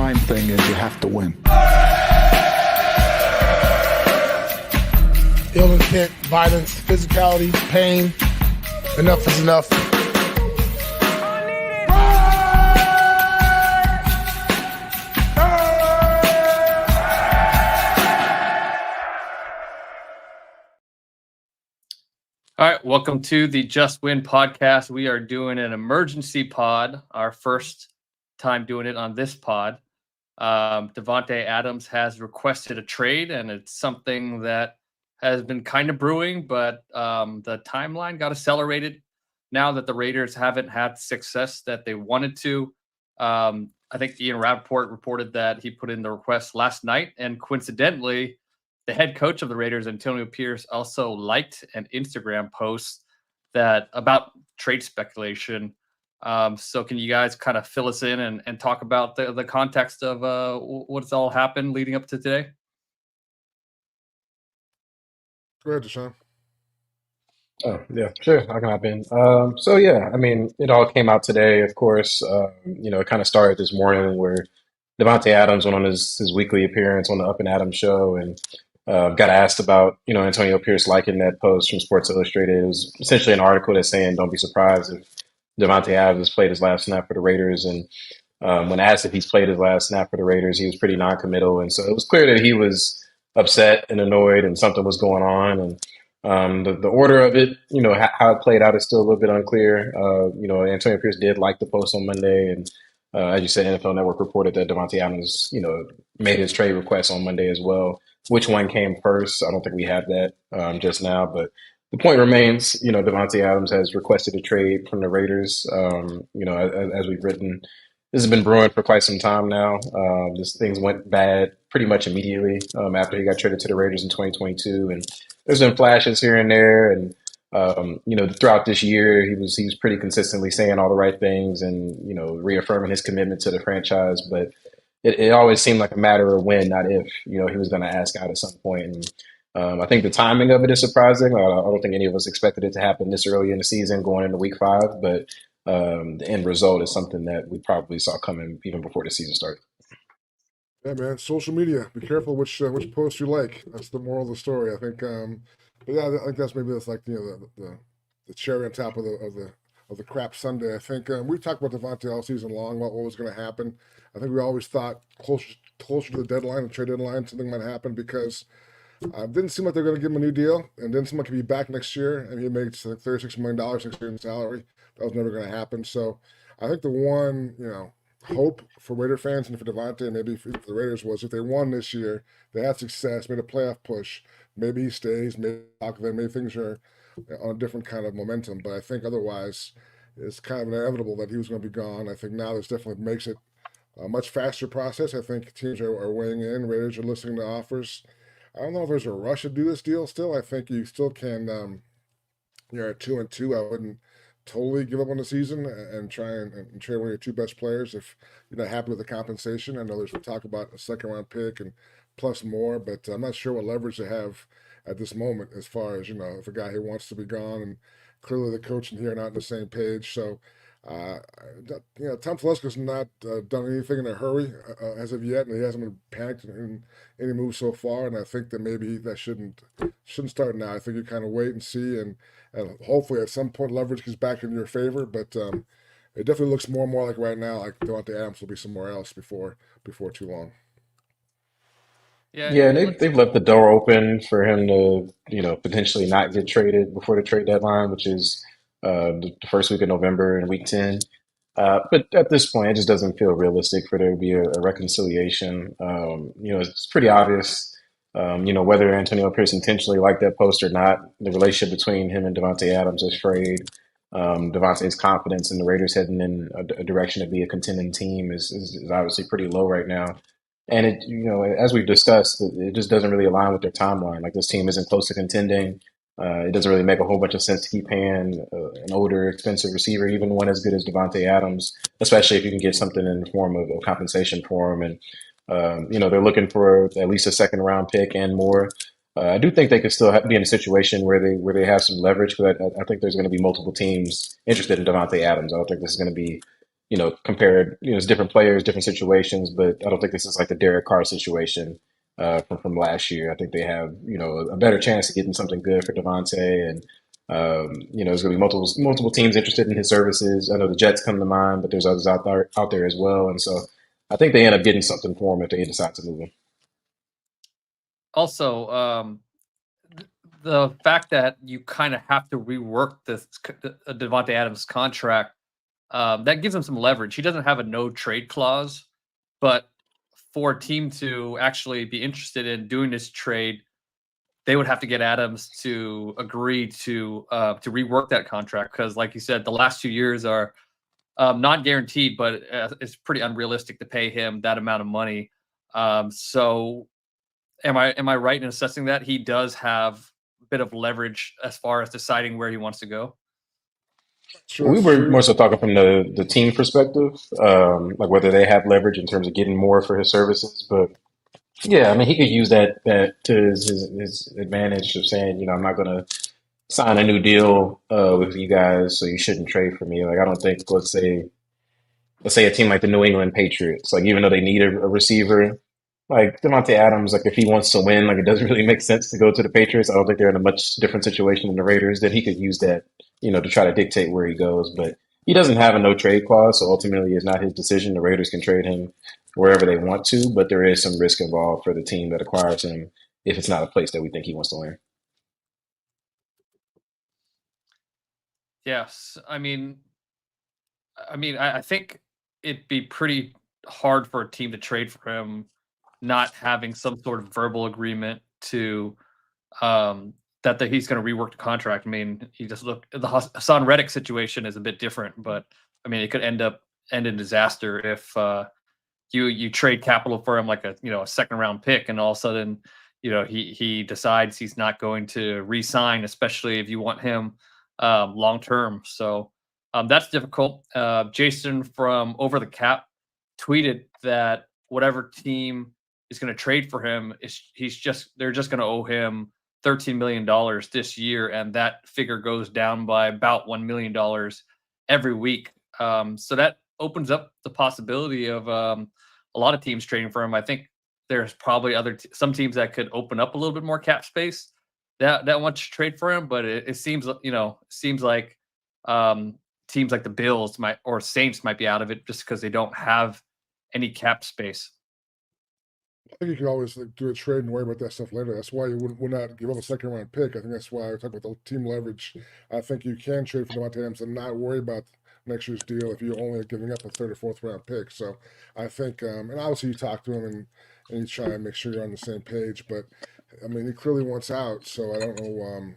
line thing is you have to win. Ill intent, violence, physicality, pain. Enough is enough. All right, welcome to the Just Win podcast. We are doing an emergency pod, our first time doing it on this pod. Davante Adams has requested a trade, and it's something that has been kind of brewing, but the timeline got accelerated now that the Raiders haven't had success that they wanted to. I think Ian Rappaport reported that he put in the request last night, and coincidentally, the head coach of the Raiders, Antonio Pierce, also liked an Instagram post that about trade speculation. So can you guys kind of fill us in and talk about the context of what's all happened leading up to today? Go ahead, Tashan. Oh, yeah, sure. I can hop in. So yeah, I mean, it all came out today, of course. It kind of started this morning where Davante Adams went on his weekly appearance on the Up and Adams show and got asked about, Antonio Pierce liking that post from Sports Illustrated. It was essentially an article that's saying, don't be surprised if Davante Adams played his last snap for the Raiders. And when asked if he's played his last snap for the Raiders, he was pretty non-committal. And so it was clear that he was upset and annoyed and something was going on. And the order of it, how it played out is still a little bit unclear. Antonio Pierce did like the post on Monday. And as you said, NFL Network reported that Davante Adams, made his trade request on Monday as well. Which one came first? I don't think we have that just now, but the point remains, Davante Adams has requested a trade from the Raiders. As we've written, this has been brewing for quite some time now. Things went bad pretty much immediately after he got traded to the Raiders in 2022, and there's been flashes here and there, and throughout this year, he was pretty consistently saying all the right things and reaffirming his commitment to the franchise, but it always seemed like a matter of when, not if, he was going to ask out at some point. And I think the timing of it is surprising. I don't think any of us expected it to happen this early in the season going into week 5, but the end result is something that we probably saw coming even before the season started. Yeah, man. Social media. Be careful which post you like. That's the moral of the story, I think. But yeah, I think that's like the cherry on top of the crap Sunday. I think we talked about Davante all season long about what was going to happen. I think we always thought closer to the deadline, the trade deadline, something might happen because it didn't seem like they're going to give him a new deal, and didn't seem like he'd be back next year, and he made like $36 million next year in salary. That was never going to happen. So I think the one hope for Raider fans and for Davante, and maybe for the Raiders, was if they won this year, they had success, made a playoff push, maybe he stays, maybe things are on a different kind of momentum. But I think otherwise, it's kind of inevitable that he was going to be gone. I think now this definitely makes it a much faster process. I think teams are weighing in. Raiders are listening to offers. I don't know if there's a rush to do this deal still. I think you still can, you're at 2-2. I wouldn't totally give up on the season and try and trade one of your two best players if you're not happy with the compensation. I know there's talk about a second round pick and plus more, but I'm not sure what leverage they have at this moment as far as, if a guy who wants to be gone, and clearly the coach and he are not on the same page. So, Tom Telesco's not done anything in a hurry as of yet, and he hasn't been panicked in any moves so far. And I think that maybe that shouldn't start now. I think you kind of wait and see, and hopefully at some point leverage gets back in your favor. But it definitely looks more and more like right now, like Davante Adams will be somewhere else before too long. Yeah, they've left the door open for him to, potentially not get traded before the trade deadline, which is the first week of November and week 10. But at this point, it just doesn't feel realistic for there to be a reconciliation. It's pretty obvious, whether Antonio Pierce intentionally liked that post or not, the relationship between him and Davante Adams is frayed. Davante's confidence in the Raiders heading in a direction to be a contending team is obviously pretty low right now. And it, as we've discussed, it just doesn't really align with their timeline. Like, this team isn't close to contending. It doesn't really make a whole bunch of sense to keep paying an older, expensive receiver, even one as good as Davante Adams, especially if you can get something in the form of compensation for him. And, they're looking for at least a second round pick and more. I do think they could still be in a situation where they have some leverage, because I think there's going to be multiple teams interested in Davante Adams. I don't think this is going to be compared, it's different players, different situations, but I don't think this is like the Derek Carr situation from last year. I think they have, a better chance of getting something good for Davante, and there's going to be multiple teams interested in his services. I know the Jets come to mind, but there's others out there as well, and so I think they end up getting something for him if they decide to move him. Also, the fact that you kind of have to rework this Davante Adams contract, that gives him some leverage. He doesn't have a no trade clause, but for a team to actually be interested in doing this trade, they would have to get Adams to agree to rework that contract, because, like you said, the last 2 years are not guaranteed, but it's pretty unrealistic to pay him that amount of money. So, am I right in assessing that he does have a bit of leverage as far as deciding where he wants to go? Sure, We that's were true. more so talking from the team perspective, like whether they have leverage in terms of getting more for his services. But yeah, I mean, he could use that to his advantage of saying, I'm not going to sign a new deal with you guys, so you shouldn't trade for me. Like, I don't think, let's say a team like the New England Patriots, like even though they need a receiver, like Davante Adams, like if he wants to win, like it doesn't really make sense to go to the Patriots. I don't think they're in a much different situation than the Raiders. That he could use that, to try to dictate where he goes. But he doesn't have a no trade clause, so ultimately it's not his decision. The Raiders can trade him wherever they want to, but there is some risk involved for the team that acquires him if it's not a place that we think he wants to land. Yes, I think it'd be pretty hard for a team to trade for him, not having some sort of verbal agreement to that he's going to rework the contract. I mean, you just look the Hassan Reddick situation is a bit different, but I mean, it could end in disaster if you trade capital for him, like a second round pick, and all of a sudden he decides he's not going to re-sign, especially if you want him long term. So that's difficult. Jason from Over the Cap tweeted that whatever team is going to trade for him they're just going to owe him $13 million this year, and that figure goes down by about $1 million every week. So that opens up the possibility of a lot of teams trading for him. I think there's probably some teams that could open up a little bit more cap space that want to trade for him, but it seems like teams like the Bills or Saints might be out of it just because they don't have any cap space. I think you can always do a trade and worry about that stuff later. That's why you would not give up a second round pick. I think that's why I talk about the team leverage. I think you can trade for Davante Adams and not worry about next year's deal if you're only giving up a third or fourth round pick. So I think, and obviously you talk to him and you try and make sure you're on the same page. But I mean, he clearly wants out. So I don't know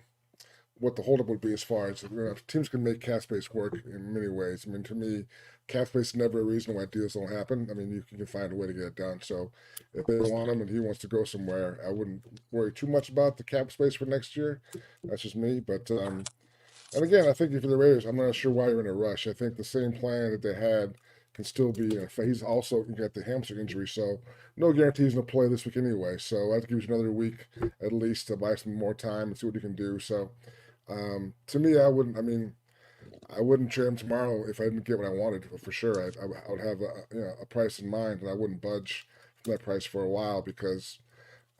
what the holdup would be as far as teams can make cap space work in many ways. I mean, to me, cap space is never a reason why deals don't happen. I mean, you can find a way to get it done. So if they want him and he wants to go somewhere, I wouldn't worry too much about the cap space for next year. That's just me. But and again, I think if you're the Raiders, I'm not sure why you're in a rush. I think the same plan that they had can still be. He's also got the hamstring injury, so no guarantees he'll play this week anyway. So I'd give you another week at least to buy some more time and see what he can do. So to me, I wouldn't. I mean, I wouldn't trade him tomorrow if I didn't get what I wanted for sure. I would have a price in mind, and I wouldn't budge from that price for a while because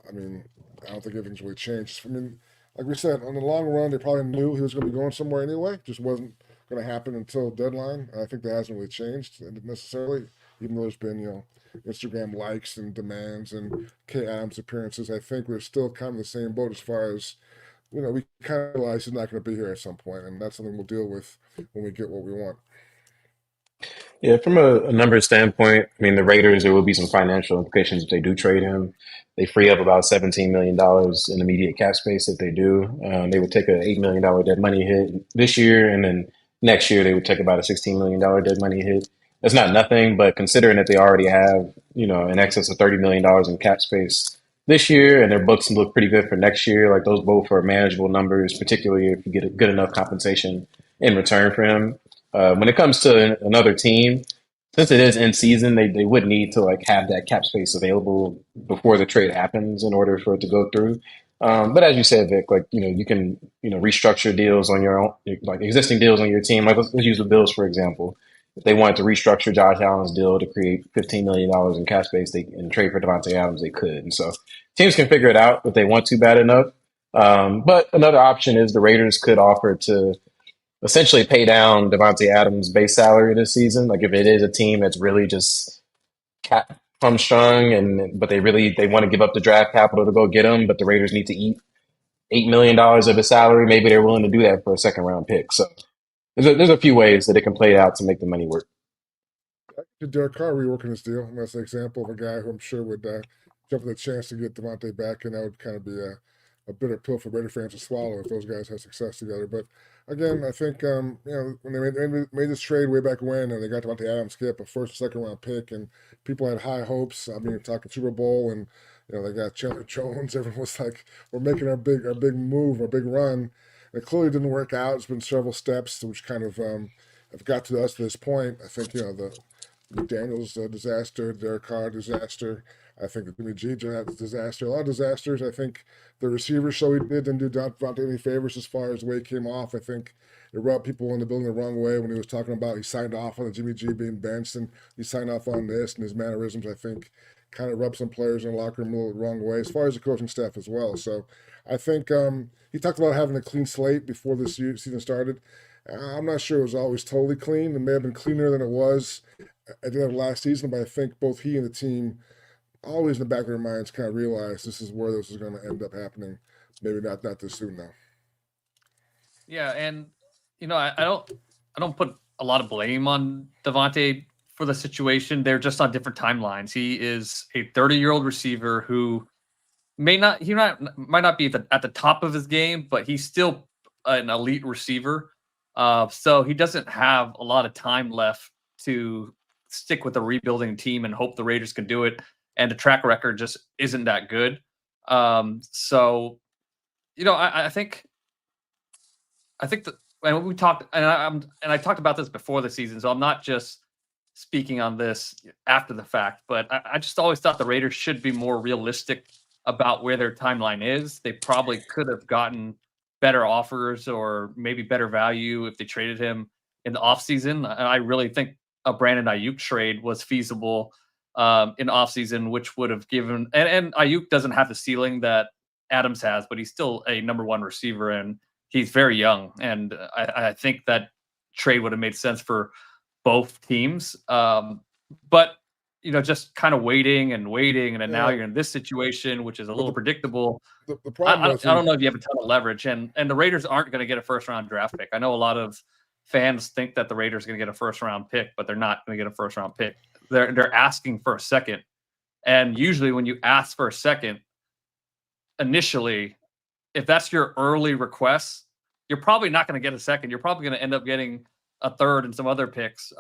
I mean I don't think anything's really changed. I mean, like we said, on the long run, they probably knew he was going to be going somewhere anyway. Just wasn't going to happen until deadline. And I think that hasn't really changed necessarily, even though there's been Instagram likes and demands and K Adams appearances. I think we're still kind of the same boat as far as we kind of realize he's not going to be here at some point, and that's something we'll deal with when we get what we want. Yeah, from a numbers standpoint, I mean, the Raiders, there will be some financial implications if they do trade him. They free up about $17 million in immediate cap space if they do. They would take a $8 million dead money hit this year, and then next year they would take about a $16 million dead money hit. That's not nothing, but considering that they already have, in excess of $30 million in cap space this year, and their books look pretty good for next year, like those both are manageable numbers, particularly if you get a good enough compensation in return for him. When it comes to another team, since it is in season, they would need to like have that cap space available before the trade happens in order for it to go through. But as you said, Vic, like you can restructure deals on your own, like existing deals on your team. Like let's use the Bills for example. if they wanted to restructure Josh Allen's deal to create $15 million in cap space and trade for Davante Adams, they could. And so teams can figure it out if they want to bad enough. But another option is the Raiders could offer to essentially pay down Davante Adams' base salary this season. Like if it is a team that's really just cap hamstrung but they want to give up the draft capital to go get him, but the Raiders need to eat $8 million of his salary. Maybe they're willing to do that for a second round pick. So there's a few ways that it can play out to make the money work. Derek Carr reworking his deal. And that's an example of a guy who I'm sure would jump at the chance to get Davante back, and that would kind of be a bitter pill for Raider fans to swallow if those guys had success together. But again, I think when they made this trade way back when, and they got Davante Adams, skip a first, second round pick, and people had high hopes. I mean, talking Super Bowl, and they got Chandler Jones. Everyone was like, "We're making our big move, our big run." It clearly didn't work out. It's been several steps which kind of have got to us to this point. I think the McDaniels disaster, Derek Carr disaster. I think the Jimmy G disaster. A lot of disasters. I think the receiver show he didn't do Davante any favors as far as the way he came off. I think it rubbed people in the building the wrong way when he was talking about he signed off on the Jimmy G being benched and he signed off on this, and his mannerisms, I think, kind of rubbed some players in the locker room a little the wrong way, as far as the coaching staff as well. So I think he talked about having a clean slate before this season started. I'm not sure it was always totally clean. It may have been cleaner than it was at the end of last season, but I think both he and the team always in the back of their minds kind of realized this is where this is going to end up happening. Maybe not this soon now. Yeah, and I don't put a lot of blame on Davante for the situation. They're just on different timelines. He is a 30-year-old receiver who might not be at the top of his game, but he's still an elite receiver. So he doesn't have a lot of time left to stick with a rebuilding team and hope the Raiders can do it. And the track record just isn't that good. So I think that, and we talked, and I talked about this before the season, so I'm not just speaking on this after the fact, but I just always thought the Raiders should be more realistic about where their timeline is. They probably could have gotten better offers or maybe better value if they traded him in the offseason. And I really think a Brandon Ayuk trade was feasible in offseason, which would have given, and Ayuk doesn't have the ceiling that Adams has, but he's still a number one receiver and he's very young. And I think that trade would have made sense for both teams. But just kind of waiting, and then now you're in this situation, which is a little predictable. The problem I don't know if you have a ton of leverage, and the Raiders aren't going to get a first round draft pick. I know a lot of fans think that the Raiders are going to get a first round pick, but they're not going to get a first round pick. They're asking for a second, and usually when you ask for a second, initially, if that's your early request, you're probably not going to get a second. You're probably going to end up getting a third and some other picks.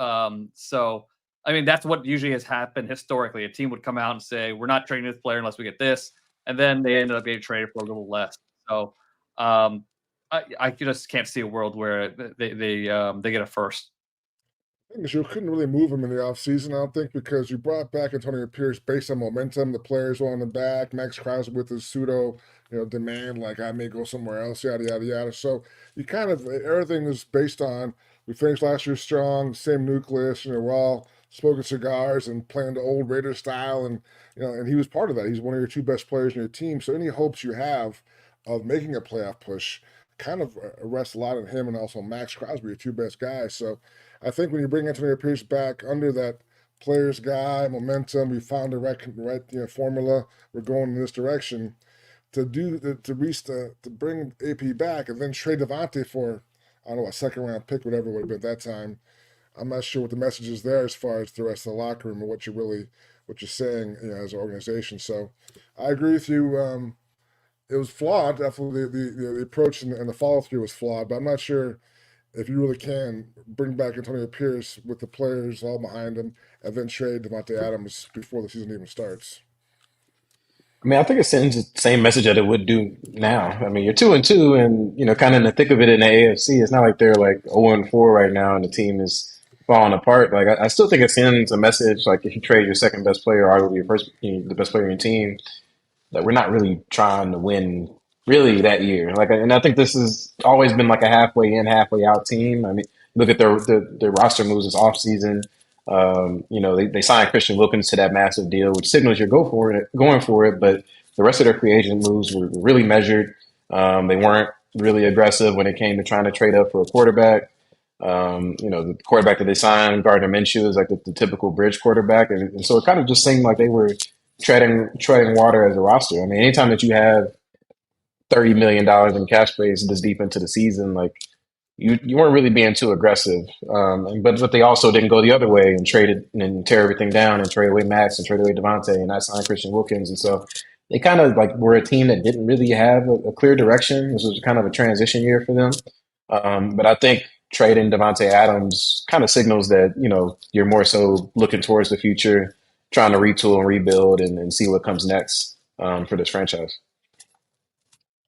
So, I mean, that's what usually has happened historically. A team would come out and say, we're not trading this player unless we get this. And then they ended up getting traded for a little less. So I just can't see a world where they get a first. Because you couldn't really move him in the offseason, I don't think, because you brought back Antonio Pierce based on momentum. The players were on the back. Max Crosby with his pseudo, demand, like I may go somewhere else, yada, yada, yada. So you kind of, everything is based on, we finished last year strong, same nucleus, we're all smoking cigars and playing the old Raider style. And, and he was part of that. He's one of your two best players in your team. So any hopes you have of making a playoff push kind of rests a lot on him and also Max Crosby, your two best guys. So I think when you bring Antonio Pierce back under that players guy, momentum, we found the right formula. We're going in this direction to bring AP back and then trade Davante for, I don't know, a second round pick, whatever it would have been at that time. I'm not sure what the message is there as far as the rest of the locker room and what you're saying as an organization. So I agree with you. It was flawed. Definitely the approach and the follow through was flawed, but I'm not sure if you really can bring back Antonio Pierce with the players all behind him and then trade Davante Adams before the season even starts. I mean, I think it sends the same message that it would do now. I mean, you're 2-2 and, kind of in the thick of it in the AFC. It's not like they're like 0-4 right now and the team is falling apart. Like, I still think it sends a message, like if you trade your second best player, arguably your first, the best player in your team, that we're not really trying to win really that year. Like, and I think this has always been like a halfway in, halfway out team. I mean, look at their roster moves this offseason. They signed Christian Wilkins to that massive deal, which signals you're going for it. But the rest of their free agent moves were really measured. They weren't really aggressive when it came to trying to trade up for a quarterback. The quarterback that they signed, Gardner Minshew, is like the typical bridge quarterback, and so it kind of just seemed like they were treading water as a roster. I mean, anytime that you have $30 million in cap space this deep into the season, like you weren't really being too aggressive. But they also didn't go the other way and traded and tear everything down and trade away Max and trade away Davante and not sign Christian Wilkins. And so they kind of like were a team that didn't really have a clear direction. This was kind of a transition year for them. But I think trading Davante Adams kind of signals that, you're more so looking towards the future, trying to retool and rebuild and see what comes next for this franchise.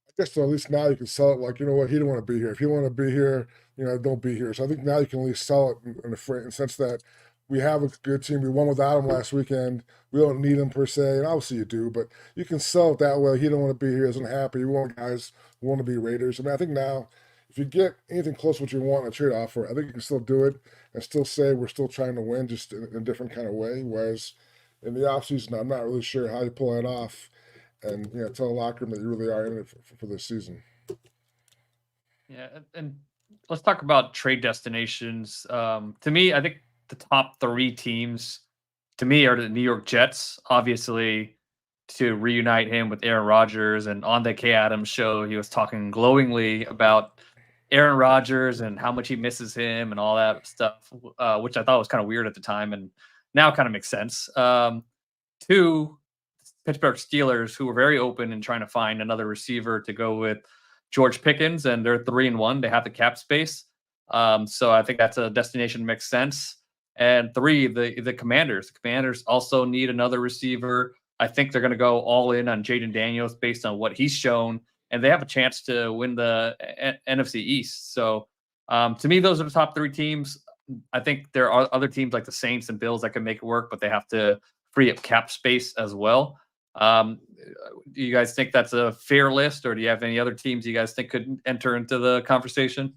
I guess so at least now you can sell it like, you know what, he didn't want to be here. If you want to be here, don't be here. So I think now you can at least sell it in the sense that we have a good team. We won without him last weekend. We don't need him per se, and obviously you do, but you can sell it that way. He don't want to be here, isn't happy. We want guys who want to be Raiders. I mean, I think now if you get anything close to what you want in a trade offer, I think you can still do it and still say we're still trying to win, just in a different kind of way. Whereas in the offseason, I'm not really sure how you pull it off and tell the locker room that you really are in it for this season. Yeah, and let's talk about trade destinations. To me, I think the top 3 teams to me are the New York Jets, obviously, to reunite him with Aaron Rodgers. And on the K Adams show, he was talking glowingly about Aaron Rodgers and how much he misses him and all that stuff, which I thought was kind of weird at the time and now kind of makes sense. 2, Pittsburgh Steelers, who were very open in trying to find another receiver to go with George Pickens, and they're 3-1. They have the cap space. So I think that's a destination that makes sense. And 3, the Commanders. The Commanders also need another receiver. I think they're going to go all in on Jaden Daniels based on what he's shown, and they have a chance to win the NFC East. So to me, those are the top 3 teams. I think there are other teams like the Saints and Bills that can make it work, but they have to free up cap space as well. Do you guys think that's a fair list, or do you have any other teams you guys think could enter into the conversation?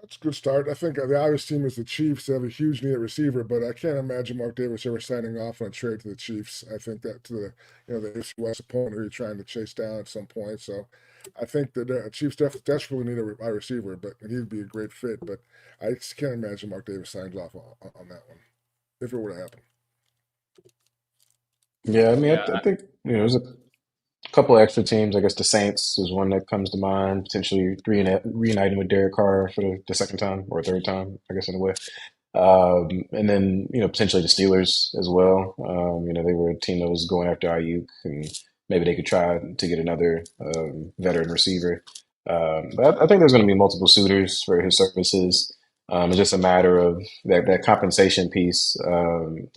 That's a good start. I think the obvious team is the Chiefs. They have a huge need at receiver, but I can't imagine Mark Davis ever signing off on a trade to the Chiefs. I think that to the AFC West opponent who you're trying to chase down at some point. So I think that the Chiefs desperately need a wide receiver, but he'd be a great fit. But I just can't imagine Mark Davis signs off on that one if it were to happen. Yeah, I mean, Yeah, I think there's a couple of extra teams. I guess the Saints is one that comes to mind, potentially reuniting with Derek Carr for the second time or third time, I guess, in a way. And then, potentially the Steelers as well. They were a team that was going after Ayuk, and maybe they could try to get another veteran receiver. But I think there's going to be multiple suitors for his services. It's just a matter of that compensation piece.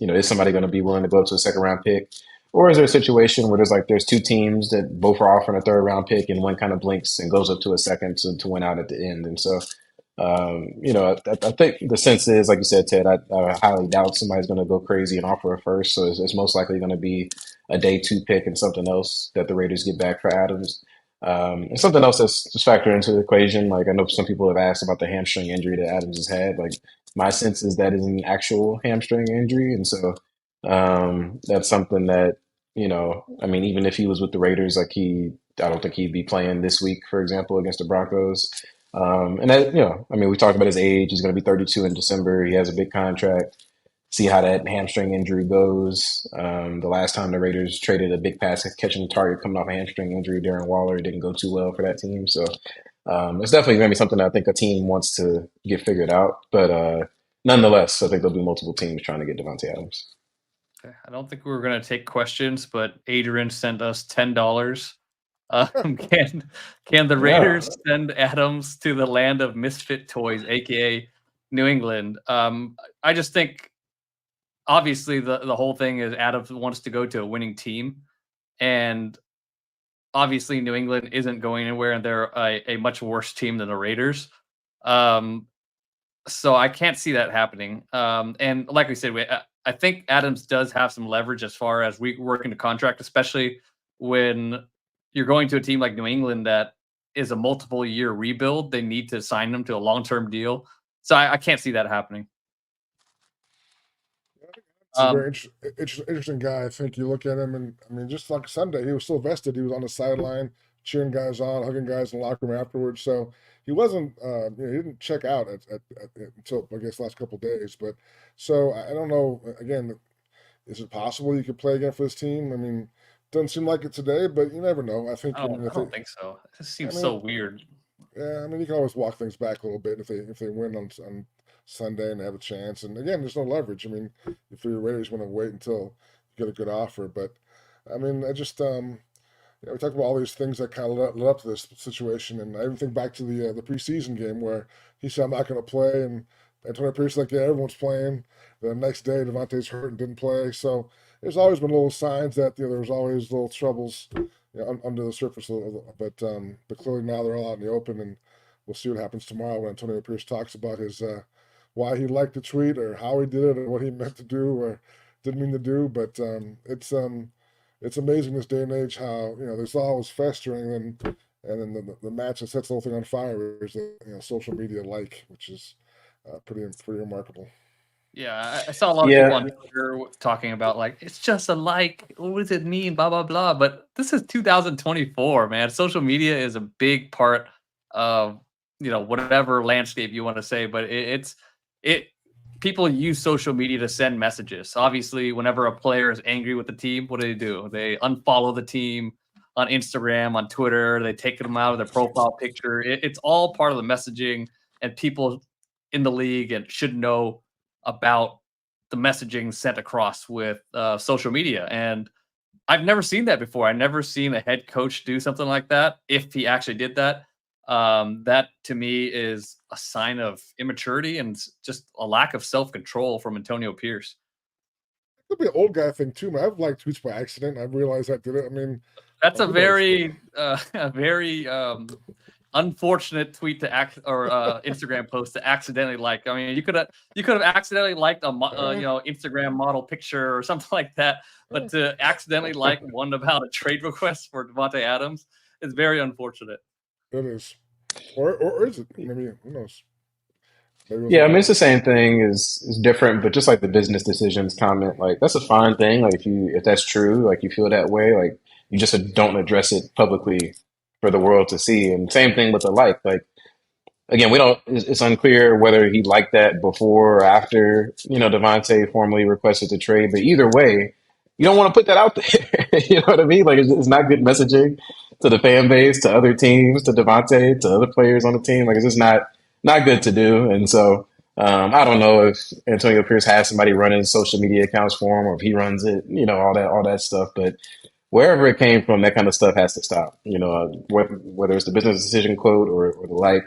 Is somebody going to be willing to go up to a second round pick? Or is there a situation where there's 2 teams that both are offering a third round pick and one kind of blinks and goes up to a second to win out at the end? And so, I think the sense is, like you said, Ted, I highly doubt somebody's going to go crazy and offer a first. So it's most likely going to be a day 2 pick and something else that the Raiders get back for Adams. And something else that's just factored into the equation. Like I know some people have asked about the hamstring injury that Adams has had. Like my sense is that is an actual hamstring injury. And so that's something that, I mean, even if he was with the Raiders, I don't think he'd be playing this week, for example, against the Broncos. And that, I mean, we talked about his age. He's going to be 32 in December. He has a big contract. See how that hamstring injury goes. The last time the Raiders traded a big pass catching target coming off a hamstring injury, Darren Waller, it didn't go too well for that team. So it's definitely going to be something that I think a team wants to get figured out. But nonetheless, I think there'll be multiple teams trying to get Davante Adams. Okay. I don't think we were going to take questions, but Adrian sent us $10. Can the Raiders send Adams to the land of misfit toys, aka New England? I just think obviously the whole thing is Adams wants to go to a winning team, and obviously New England isn't going anywhere, and they're a much worse team than the Raiders. So I can't see that happening. And like we said, I think Adams does have some leverage as far as we work into contract, especially when you're going to a team like New England that is a multiple year rebuild. They need to sign them to a long-term deal. So I can't see that happening. He's a very interesting guy. I think you look at him, and I mean, just like Sunday, he was still vested. He was on the sideline, cheering guys on, hugging guys in the locker room afterwards. So he wasn't, he didn't check out until I guess last couple of days. But so I don't know. Again, is it possible you could play again for this team? I mean, doesn't seem like it today, but you never know. I think. I don't think so. It just seems so weird. Yeah, I mean, you can always walk things back a little bit if they win on Sunday and they have a chance. And again, there's no leverage. I mean, if the Raiders want to wait until you get a good offer, but I mean, I just we talked about all these things that kind of led up to this situation, and I even think back to the preseason game where he said I'm not going to play, and Antonio Pierce like, yeah, everyone's playing. The next day, Davante's hurt and didn't play. So there's always been little signs that there was always little troubles under the surface. But clearly now they're all out in the open, and we'll see what happens tomorrow when Antonio Pierce talks about his why he liked the tweet or how he did it or what he meant to do or didn't mean to do. But it's amazing this day and age how there's always festering, and then the match that sets the whole thing on fire is social media which is pretty remarkable. Yeah, I saw a lot of people on Twitter talking about like it's just a like. What does it mean? Blah blah blah. But this is 2024, man. Social media is a big part of whatever landscape you want to say. But people use social media to send messages. Obviously, whenever a player is angry with the team, what do? They unfollow the team on Instagram, on Twitter. They take them out of their profile picture. It's all part of the messaging, and people in the league and should know about the messaging sent across with social media. And I've never seen that before. I've never seen a head coach do something like that. If he actually did that, that to me is a sign of immaturity and just a lack of self-control from Antonio Pierce. It could be an old guy thing too, man. I've liked tweets by accident. I realized I did it. I mean, that's a very unfortunate tweet to Instagram post to accidentally like. I mean, you could have accidentally liked a Instagram model picture or something like that, but to accidentally like one about a trade request for Davante Adams is very unfortunate. It is, or is it? Maybe who knows? Yeah, I mean it's the same thing. Is different, but just like the business decisions comment, like that's a fine thing. Like if that's true, like you feel that way, like you just don't address it publicly for the world to see. And same thing with the like again, we don't. It's unclear whether he liked that before or after Davante formally requested the trade. But either way, you don't want to put that out there. You know what I mean? Like it's not good messaging to the fan base, to other teams, to Davante, to other players on the team. Like it's just not good to do. And so I don't know if Antonio Pierce has somebody running social media accounts for him or if he runs it. All that stuff, but. Wherever it came from, that kind of stuff has to stop. Whether it's the business decision quote or the like,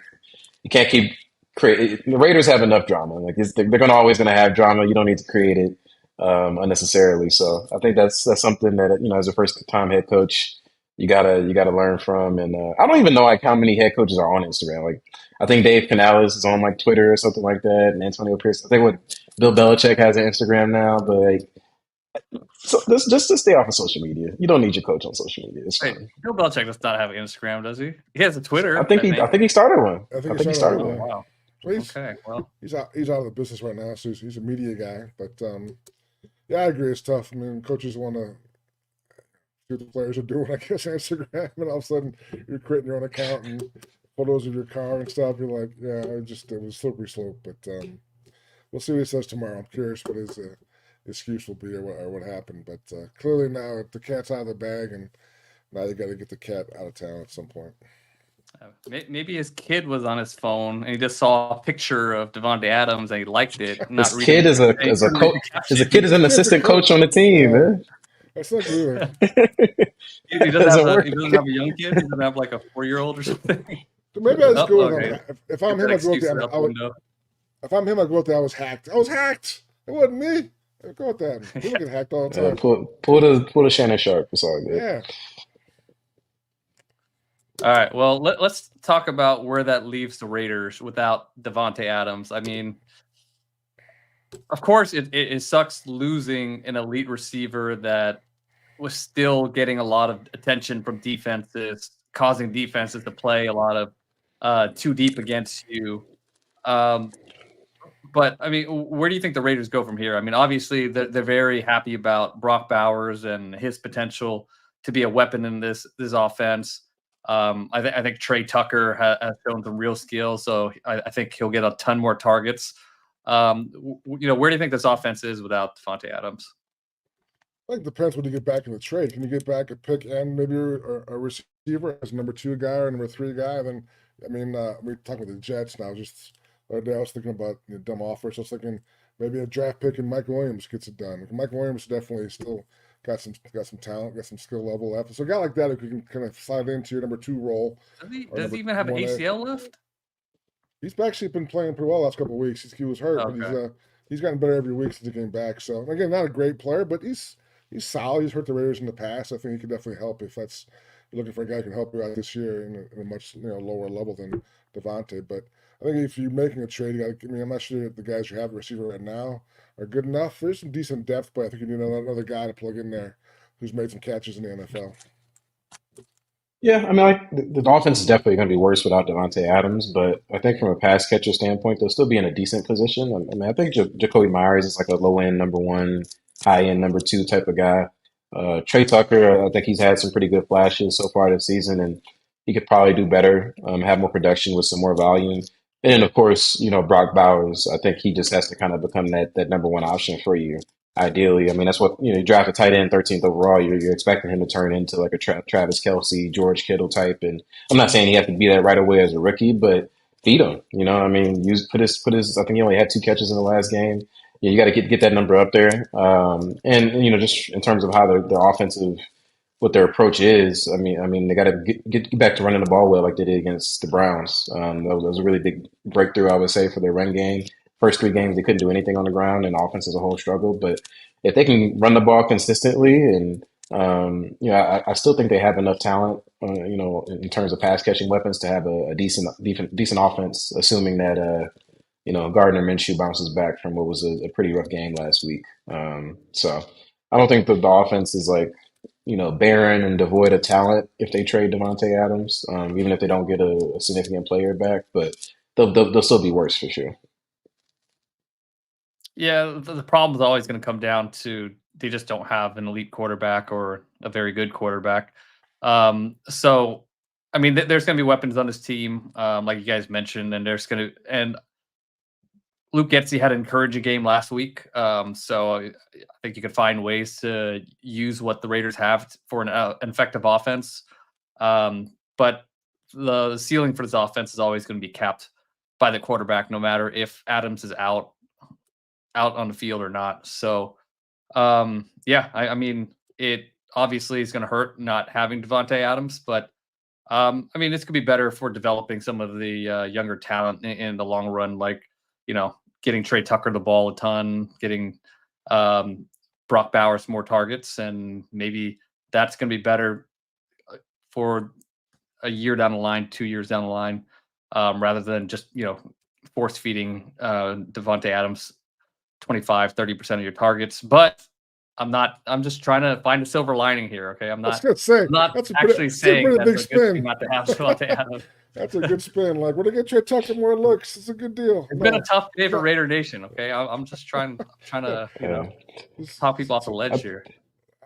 you can't keep creating. The Raiders have enough drama. Like they're always going to have drama. You don't need to create it unnecessarily. So I think that's something that as a first time head coach, you gotta learn from. And I don't even know like how many head coaches are on Instagram. Like I think Dave Canales is on like Twitter or something like that, and Antonio Pierce. I think Bill Belichick has an Instagram now, but like. So just to stay off of social media. You don't need your coach on social media. It's fine. Bill Belichick does not have an Instagram, does he? He has a Twitter. I think he started one. I think he started one. Oh, wow. Okay. Well, he's out of the business right now, so he's a media guy. But yeah, I agree. It's tough. I mean, coaches want to see what the players are doing. I guess on Instagram, and all of a sudden you're creating your own account and photos of your car and stuff. You're like, yeah, it was a slippery slope. But we'll see what he says tomorrow. I'm curious what his excuse will be or what happened. But clearly now the cat's out of the bag, and now they got to get the cat out of town at some point. Maybe his kid was on his phone and he just saw a picture of Davante Adams and he liked it. His kid is a coach. His kid is an assistant coach on the team, man. That's not good. He doesn't have a young kid. He doesn't have like a 4-year-old or something. Maybe I just go with him. If I'm him, I go with that. If I'm him, I go with that. I was hacked. It wasn't me. Go with that. People get hacked all the time. Pull the Shannon Sharp. It's all good. Yeah. All right. Well, let's talk about where that leaves the Raiders without Davante Adams. I mean, of course, it sucks losing an elite receiver that was still getting a lot of attention from defenses, causing defenses to play a lot of too deep against you. But I mean, where do you think the Raiders go from here? I mean, obviously they're very happy about Brock Bowers and his potential to be a weapon in this offense. I think Trey Tucker has shown some real skill, so I think he'll get a ton more targets. Where do you think this offense is without Davante Adams? I think it depends when you get back in the trade. Can you get back a pick and maybe a receiver as number 2 guy or number 3 guy? Then, I mean, we're talking about the Jets now. Just the other day I was thinking about dumb offers. I was thinking maybe a draft pick and Mike Williams gets it done. Mike Williams definitely still got some talent, got some skill level left. So a guy like that who can kind of slide into your number 2 role. Does he even have an ACL left? He's actually been playing pretty well the last couple of weeks. He was hurt, Okay. but he's gotten better every week since he came back. So again, not a great player, but he's solid. He's hurt the Raiders in the past. I think he could definitely help if that's you're looking for a guy who can help you out this year in a much lower level than Davante. But I think if you're making a trade, I'm not sure the guys you have at receiver right now are good enough. There's some decent depth, but I think you need another guy to plug in there who's made some catches in the NFL. Yeah, I mean, the offense is definitely going to be worse without Davante Adams, but I think from a pass catcher standpoint, they'll still be in a decent position. I mean, I think Jacoby Myers is like a low end number 1, high end number 2 type of guy. Trey Tucker, I think he's had some pretty good flashes so far this season, and he could probably do better, have more production with some more volume. And then, of course, Brock Bowers, I think he just has to kind of become that number 1 option for you. Ideally, I mean, that's what, you draft a tight end 13th overall, you're expecting him to turn into like a Travis Kelce, George Kittle type. And I'm not saying he has to be that right away as a rookie, but feed him, I mean, put his, I think he only had 2 catches in the last game. Yeah, you got to get that number up there. And just in terms of how their offensive, what their approach is, I mean, they got to get back to running the ball well, like they did against the Browns. That was a really big breakthrough, I would say, for their run game. First 3 games, they couldn't do anything on the ground, and offense as a whole struggled. But if they can run the ball consistently, and I still think they have enough talent, in terms of pass catching weapons to have a decent offense, assuming that Gardner Minshew bounces back from what was a pretty rough game last week. So I don't think the offense is like barren and devoid of talent if they trade Davante Adams, even if they don't get a significant player back, but they'll still be worse for sure. Yeah, the problem is always going to come down to they just don't have an elite quarterback or a very good quarterback. So, I mean, there's going to be weapons on this team, like you guys mentioned, and and Luke Getsy had an encouraging game last week. So I think you could find ways to use what the Raiders have for an effective offense. But the ceiling for this offense is always going to be capped by the quarterback, no matter if Adams is out on the field or not. So, I mean, it obviously is going to hurt not having Davante Adams, but I mean, this could be better for developing some of the younger talent in the long run, like, getting Trey Tucker the ball a ton, getting Brock Bowers more targets, and maybe that's going to be better for a year down the line, 2 years down the line, rather than just, force feeding Davante Adams 25-30% of your targets. But I'm just trying to find a silver lining here. Okay. I'm not saying that's a pretty big spin. Not to have Davante Adams. That's a good spin. Like, when they get Trey Tucker more looks, it's a good deal. It's been a tough day for Raider Nation. Okay. I'm just trying to, talk people off the ledge here.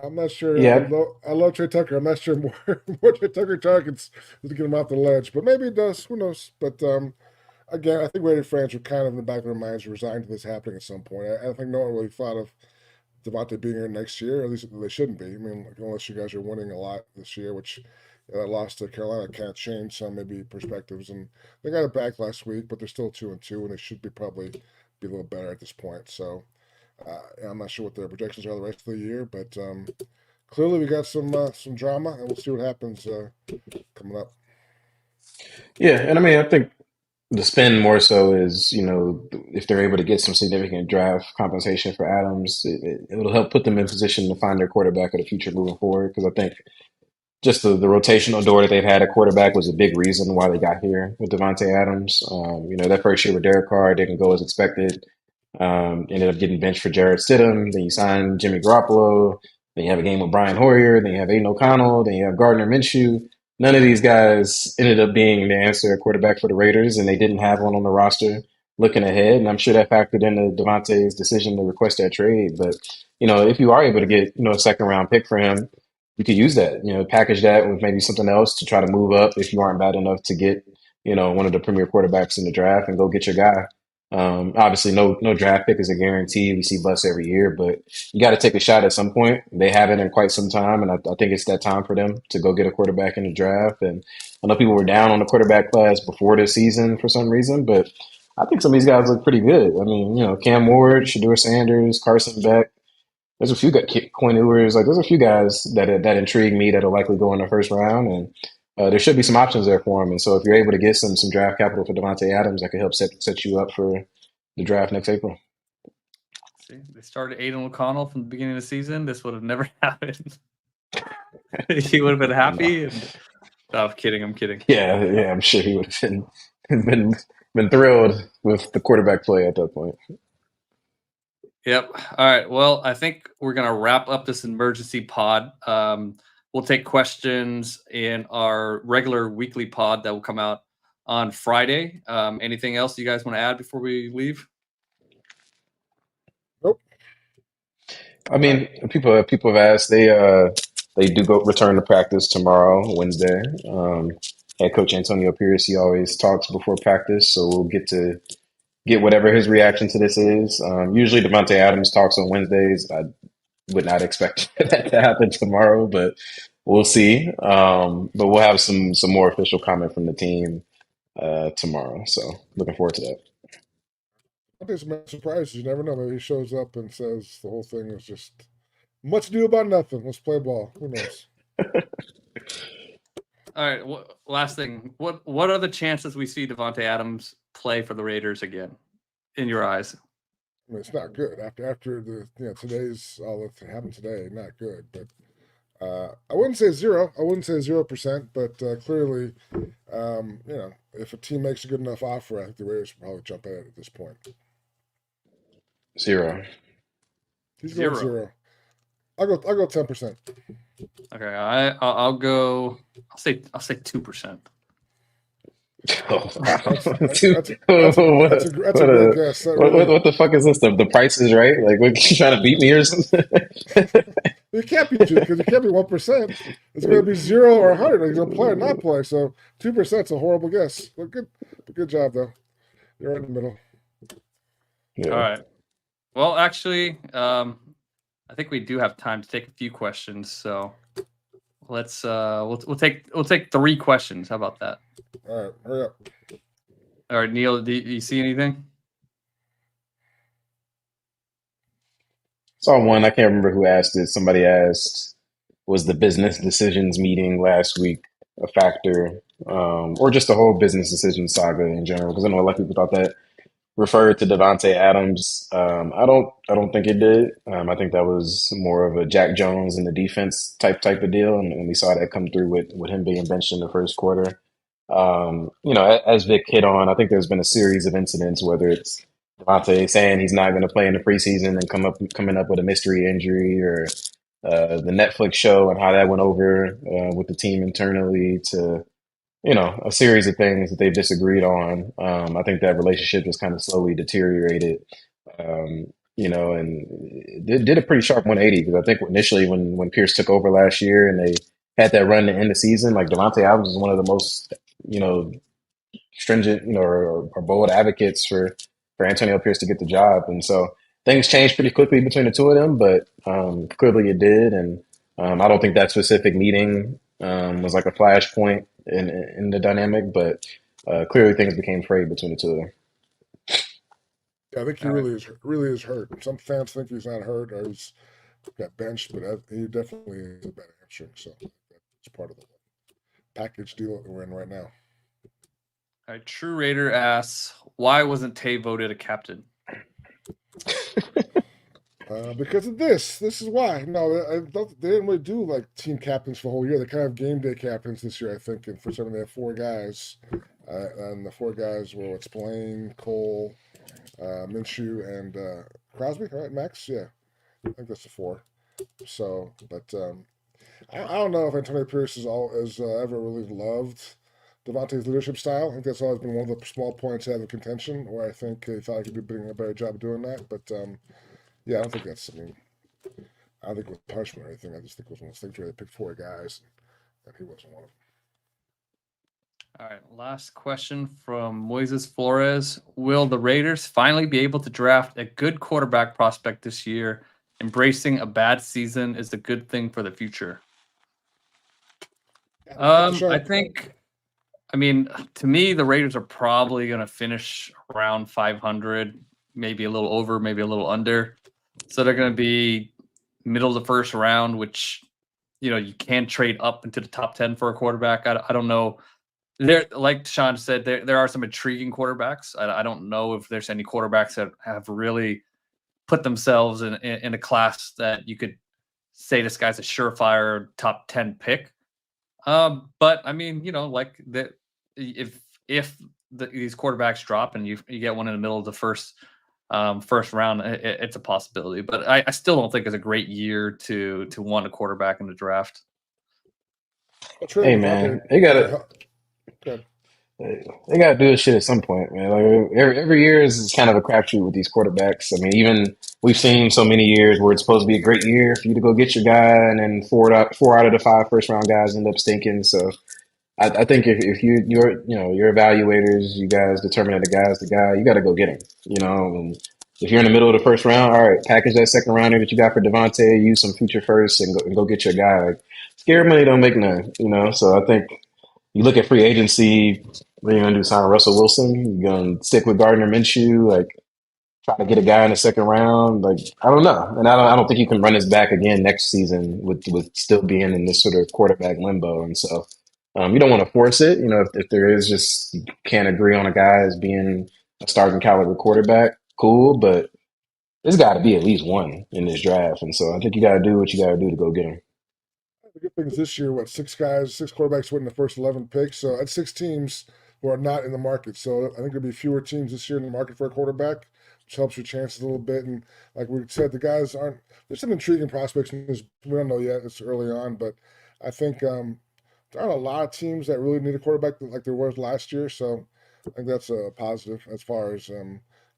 I'm not sure. Yeah. I love Trey Tucker. I'm not sure more Trey Tucker targets to get him off the ledge, but maybe it does. Who knows? But again, I think Raider fans are kind of in the back of their minds resigned to this happening at some point. I think no one really thought of Davante being here next year. At least they shouldn't be. I mean, unless you guys are winning a lot this year, which that loss to Carolina can't change some maybe perspectives. And they got it back last week, but they're still 2-2, and they should probably be a little better at this point. So I'm not sure what their projections are the rest of the year, but clearly we got some drama, and we'll see what happens coming up. Yeah, and I mean, I think the spin more so is, if they're able to get some significant draft compensation for Adams, it'll help put them in position to find their quarterback of the future moving forward. Because I think just the rotational door that they've had at quarterback was a big reason why they got here with Davante Adams. That first year with Derek Carr didn't go as expected. Ended up getting benched for Jarrett Stidham. Then you sign Jimmy Garoppolo. Then you have a game with Brian Hoyer. Then you have Aiden O'Connell. Then you have Gardner Minshew. None of these guys ended up being the answer at quarterback for the Raiders, and they didn't have one on the roster looking ahead, and I'm sure that factored into Davante's decision to request that trade. But if you are able to get a second round pick for him, you could use that. Package that with maybe something else to try to move up if you aren't bad enough to get one of the premier quarterbacks in the draft and go get your guy. Obviously, no draft pick is a guarantee. We see busts every year, but you got to take a shot at some point. They haven't in quite some time, and I think it's that time for them to go get a quarterback in the draft. And I know people were down on the quarterback class before this season for some reason, but I think some of these guys look pretty good. I mean, Cam Ward, Shador Sanders, Carson Beck. There's a few guys, Quinn Ewers. Like, there's a few guys that intrigue me that'll likely go in the first round, and there should be some options there for him. And so, if you're able to get some draft capital for Davante Adams, that could help set you up for the draft next April. See, they started Aiden O'Connell from the beginning of the season. This would have never happened. He would have been happy. No, I'm kidding. Yeah, I'm sure he would have been thrilled with the quarterback play at that point. Yep. All right. Well, I think we're gonna wrap up this emergency pod. We'll take questions in our regular weekly pod that will come out on Friday. Anything else you guys want to add before we leave? Nope. I mean, people have asked. They do go return to practice tomorrow, Wednesday. Head coach Antonio Pierce, he always talks before practice, so we'll get whatever his reaction to this is. Usually Davante Adams talks on Wednesdays. I would not expect that to happen tomorrow, but we'll see. But we'll have some more official comment from the team tomorrow. So looking forward to that. I think some surprises. You never know. Maybe he shows up and says the whole thing is just much ado about nothing. Let's play ball. Who knows? All right. Last thing. What are the chances we see Davante Adams play for the Raiders again, in your eyes? I mean, it's not good. After the today's all that happened today, not good. But I wouldn't say zero. I wouldn't say 0%. But clearly, if a team makes a good enough offer, I think the Raiders will probably jump at it at this point. 0. He's going 0. I'll go 10%. Okay, I'll go. I'll say 2%. Oh, That's a great guess. What the fuck is this? The price is right? Like, what, you trying to beat me or something? You can't beat you because it can't be 1%. It's going to be 0 or 100. He's going to play or not play. So 2% is a horrible guess. But good job though. You're right in the middle. Yeah. All right. Well, actually, I think we do have time to take a few questions. So let's we'll take 3 questions. How about that? All right, hurry up. All right, Neil, do you see anything? Saw one. I can't remember who asked it. Somebody asked, was the business decisions meeting last week a factor, or just the whole business decision saga in general? Because I know a lot of people thought that referred to Davante Adams. I don't think it did. I think that was more of a Jack Jones in the defense type of deal, and we saw that come through with him being benched in the first quarter. As Vic hit on, I think there's been a series of incidents, whether it's Davante saying he's not going to play in the preseason and coming up with a mystery injury, or the Netflix show and how that went over with the team internally, to a series of things that they've disagreed on. I think that relationship just kind of slowly deteriorated, and it did a pretty sharp 180, because I think initially when Pierce took over last year and they had that run to end the season, like Davante Adams was one of the most, stringent, or bold advocates for Antonio Pierce to get the job. And so things changed pretty quickly between the two of them, but clearly it did. And I don't think that specific meeting was like a flashpoint in the dynamic, but clearly things became frayed between the two of them. Yeah, I think he really is hurt. Some fans think he's not hurt or he's got benched, but he definitely is a bad hamstring. So that's part of the package deal that we're in right now. All right, True Raider asks, why wasn't Tay voted a captain? Because of this. This is why. No, they didn't really do like team captains for the whole year. They kind of game day captains this year, I think. And for some of them, they have 4 guys. And the 4 guys were Blaine, Cole, Minshew, and Crosby. All right, Max? Yeah. I think that's the 4. So, but I don't know if Antonio Pierce is ever really loved Davante's leadership style. I think that's always been one of the small points out of contention where I think he thought he could be doing a better job of doing that. But yeah, I don't think that's. I mean, I don't think it was punishment or anything. I just think it was one of those things where they picked 4 guys, and he wasn't one of them. All right, last question from Moises Flores. Will the Raiders finally be able to draft a good quarterback prospect this year? Embracing a bad season is a good thing for the future. I think, I mean, to me, the Raiders are probably going to finish around 500, maybe a little over, maybe a little under. So they're going to be middle of the first round, which, you know, you can trade up into the top 10 for a quarterback. I don't know. There, like Tashan said, there are some intriguing quarterbacks. I don't know if there's any quarterbacks that have really put themselves in a class that you could say this guy's a surefire top 10 pick. But I mean, you know, like if these quarterbacks drop and you get one in the middle of the first round, it's a possibility. But I still don't think it's a great year to want a quarterback in the draft. Hey man, they gotta do this shit at some point, man. Like every year is kind of a crapshoot with these quarterbacks. I mean, even we've seen so many years where it's supposed to be a great year for you to go get your guy, and then four out of the 5 first round guys end up stinking. So I think if your evaluators, you guys determine that the guy's the guy, you got to go get him. You know, and if you're in the middle of the first round, all right, package that second rounder that you got for Davante, use some future first, and go get your guy. Like, scared money don't make none. You know, so I think you look at free agency. What are you gonna do? Sign Russell Wilson? You gonna stick with Gardner Minshew? Like try to get a guy in the second round? Like I don't know, and I don't think you can run his back again next season with still being in this sort of quarterback limbo. And so you don't want to force it. You know, if there is just you can't agree on a guy as being a starting caliber quarterback, cool. But there's got to be at least one in this draft, and so I think you got to do what you got to do to go get him. The good thing is this year, 6 quarterbacks went in the first 11 picks. So that's 6 teams who are not in the market. So I think there'll be fewer teams this year in the market for a quarterback, which helps your chances a little bit. And like we said, the guys aren't. There's some intriguing prospects. We don't know yet. It's early on, but I think there aren't a lot of teams that really need a quarterback like there was last year. So I think that's a positive as far as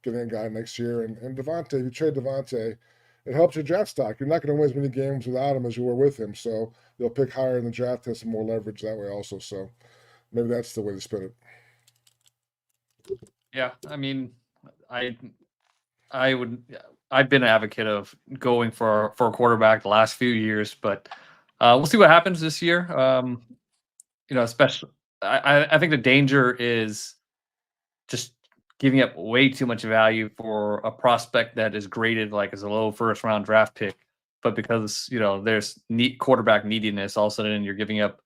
getting a guy next year. And Davante, if you trade Davante, it helps your draft stock. You're not going to win as many games without him as you were with him. So you'll pick higher in the draft, have some more leverage that way also. So maybe that's the way to spin it. Yeah, I mean, I've been an advocate of going for a quarterback the last few years, but we'll see what happens this year. You know, especially I think the danger is just giving up way too much value for a prospect that is graded like as a low first round draft pick, but because you know there's quarterback neediness, all of a sudden you're giving up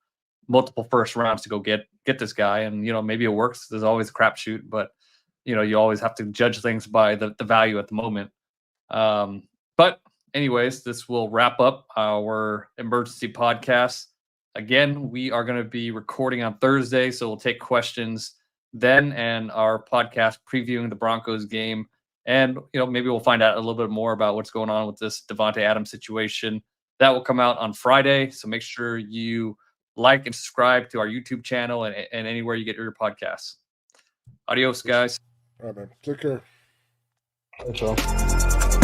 multiple first rounds to go get this guy, and you know maybe it works. There's always a crapshoot, but you know you always have to judge things by the value at the moment. But anyways, this will wrap up our emergency podcast. Again, we are going to be recording on Thursday, so we'll take questions then and our podcast previewing the Broncos game. And, you know, maybe we'll find out a little bit more about what's going on with this Davante Adams situation. That will come out on Friday. So make sure you like and subscribe to our YouTube channel and anywhere you get your podcasts. Adios, guys. All right, man. Take care. Thanks, y'all.